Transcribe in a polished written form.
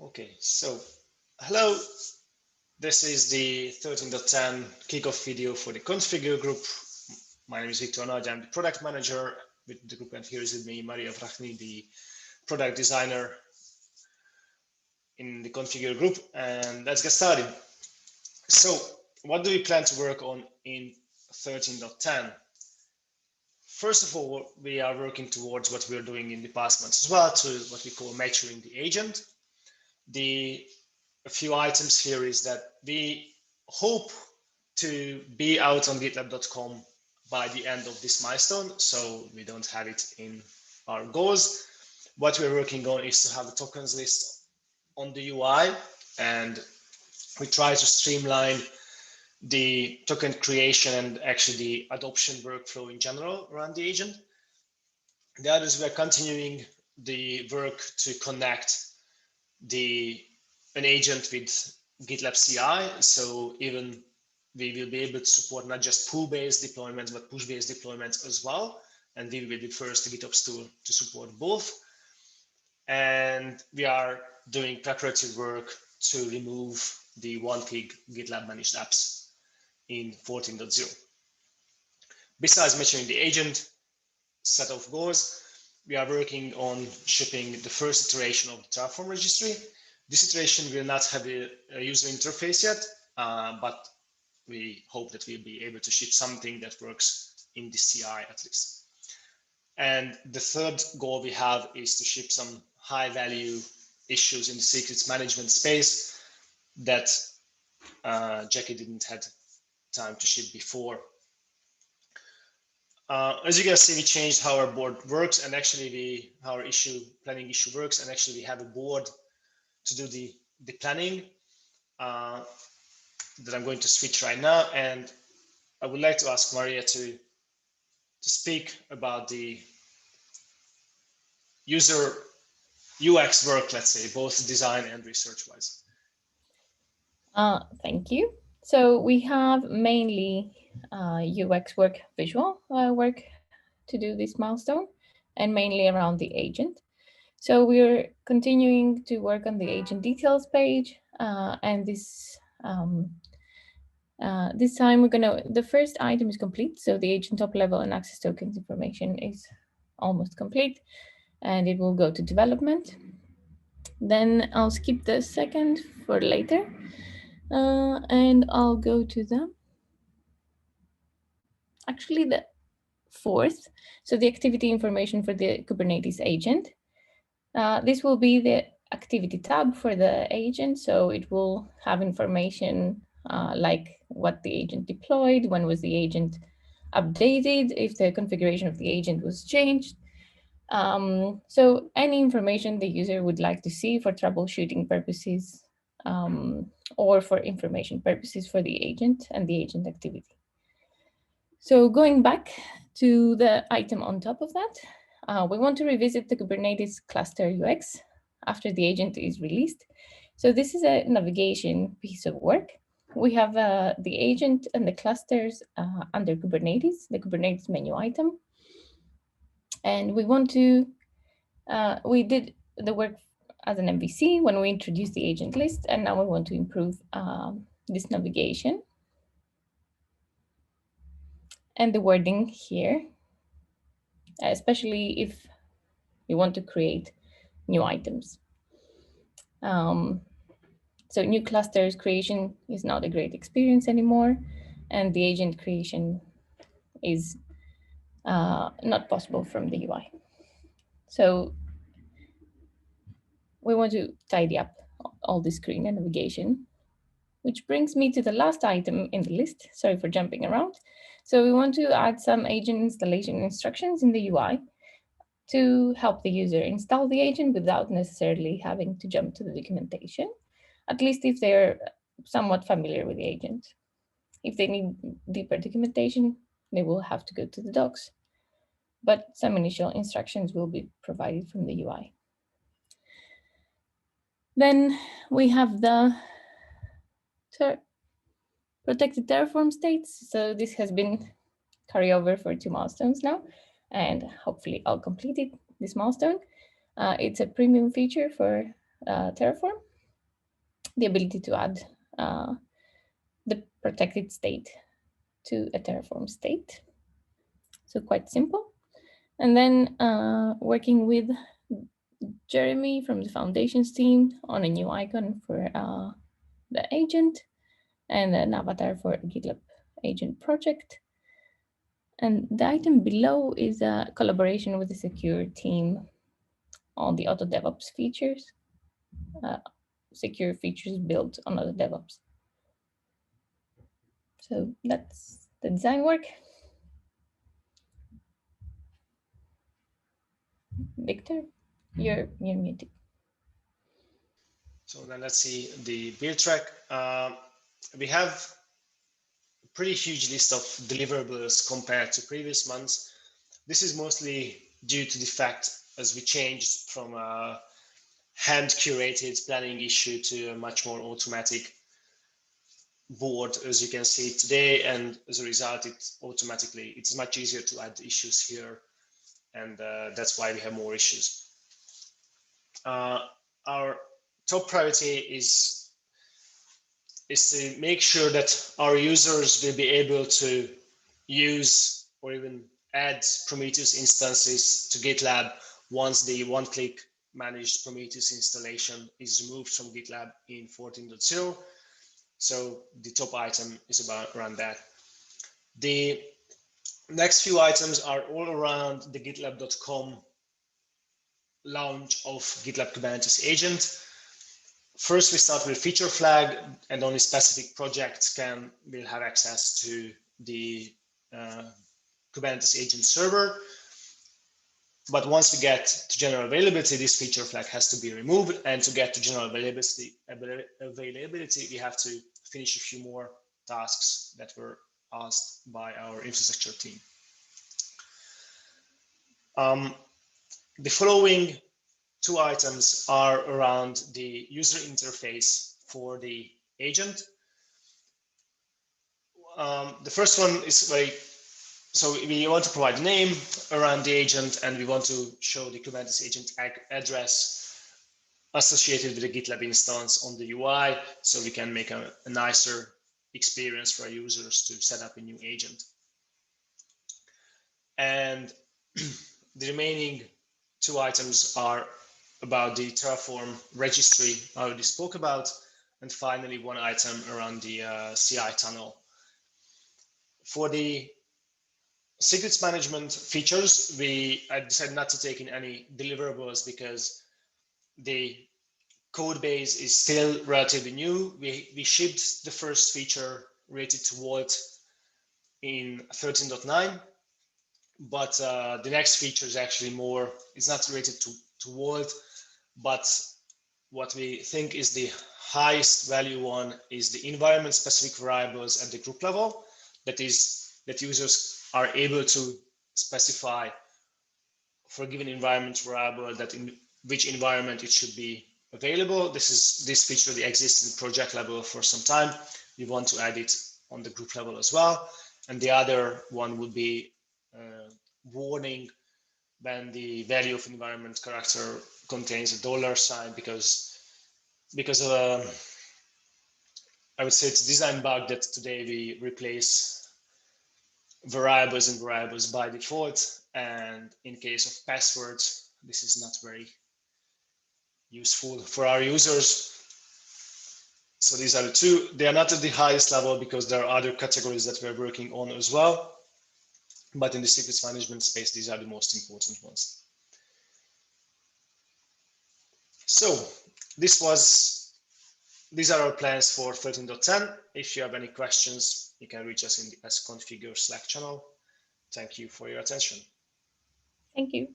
Okay, so hello. This is the 13.10 kickoff video for the configure group. My name is Victor Nagy. I'm the product manager with the group, and here is with me Maria Vrachny, the product designer in the configure group. And let's get started. So what do we plan to work on in 13.10? First of all, we are working towards what we are doing in the past months as well, to what we call maturing the agent. A few items here is that we hope to be out on gitlab.com by the end of this milestone, so we don't have it in our goals. What we're working on is to have a tokens list on the UI, and we try to streamline the token creation and actually the adoption workflow in general around the agent. The others, we are continuing the work to connect an agent with GitLab CI. So even we will be able to support not just pull-based deployments, but push-based deployments as well. And we will be the first GitOps tool to support both. And we are doing preparatory work to remove the 1-gig GitLab managed apps in 14.0. Besides maturing the agent set of goals, we are working on shipping the first iteration of the Terraform registry. This iteration will not have a user interface yet, but we hope that we'll be able to ship something that works in the CI at least. And the third goal we have is to ship some high-value issues in the secrets management space that Jackie didn't have time to ship before. As you guys see, we changed how our board works, and actually how our planning issue works, and actually we have a board to do the planning that I'm going to switch right now. And I would like to ask Maria to speak about the user UX work, let's say, both design and research wise. Thank you. So we have mainly UX work, visual work to do this milestone, and mainly around the agent. So we're continuing to work on the agent details page, and this time the first item is complete. So the agent top level and access tokens information is almost complete, and it will go to development. Then I'll skip the second for later, and I'll go to the fourth. So the activity information for the Kubernetes agent. This will be the activity tab for the agent. So it will have information like what the agent deployed, when was the agent updated, if the configuration of the agent was changed. So any information the user would like to see for troubleshooting purposes or for information purposes for the agent and the agent activity. So going back to the item on top of that, we want to revisit the Kubernetes cluster UX after the agent is released. So this is a navigation piece of work. We have the agent and the clusters under Kubernetes, the Kubernetes menu item. And we want to, we did the work as an MVC when we introduced the agent list, and now we want to improve this navigation and the wording here, especially if you want to create new items. So new clusters creation is not a great experience anymore, and the agent creation is not possible from the UI. So we want to tidy up all the screen and navigation, which brings me to the last item in the list. Sorry for jumping around. So we want to add some agent installation instructions in the UI to help the user install the agent without necessarily having to jump to the documentation, at least if they're somewhat familiar with the agent. If they need deeper documentation, they will have to go to the docs, but some initial instructions will be provided from the UI. Then we have the protected Terraform states. So this has been carried over for 2 milestones now, and hopefully I'll complete this milestone. It's a premium feature for Terraform, the ability to add the protected state to a Terraform state. So quite simple. And then working with Jeremy from the Foundations team on a new icon for the agent and an avatar for GitLab agent project. And the item below is a collaboration with the secure team on the Auto DevOps features, secure features built on Auto DevOps. So that's the design work. Victor, you're muted. So then let's see the build track. We have a pretty huge list of deliverables compared to previous months. This is mostly due to the fact as we changed from a hand-curated planning issue to a much more automatic board, as you can see today, and as a result, it's much easier to add issues here, and that's why we have more issues. Our top priority is to make sure that our users will be able to use or even add Prometheus instances to GitLab once the one-click managed Prometheus installation is removed from GitLab in 14.0. So the top item is around that. The next few items are all around the gitlab.com launch of GitLab Kubernetes agent. First, we start with feature flag, and only specific projects will have access to the Kubernetes agent server. But once we get to general availability, this feature flag has to be removed. And to get to general availability, we have to finish a few more tasks that were asked by our infrastructure team. The following two items are around the user interface for the agent. The first one is so we want to provide a name around the agent, and we want to show the Kubernetes agent address associated with the GitLab instance on the UI, so we can make a nicer experience for our users to set up a new agent. And the remaining two items are about the Terraform registry I already spoke about, and finally one item around the CI tunnel. For the secrets management features, I decided not to take in any deliverables because the code base is still relatively new. We shipped the first feature related to Vault in 13.9, but the next feature is actually it's not related to Vault, but what we think is the highest value one is the environment specific variables at the group level. That users are able to specify for a given environment variable that in which environment it should be available. This feature that exists in project level for some time. We want to add it on the group level as well. And the other one would be warning when the value of environment character contains a $sign because of I would say it's a design bug that today we replace variables and variables by default, and in case of passwords, this is not very useful for our users. So these are the two. They are not at the highest level because there are other categories that we're working on as well, but in the secrets management space, these are the most important ones. So these are our plans for 13.10. If you have any questions, you can reach us in the sconfigure Slack channel. Thank you for your attention. Thank you.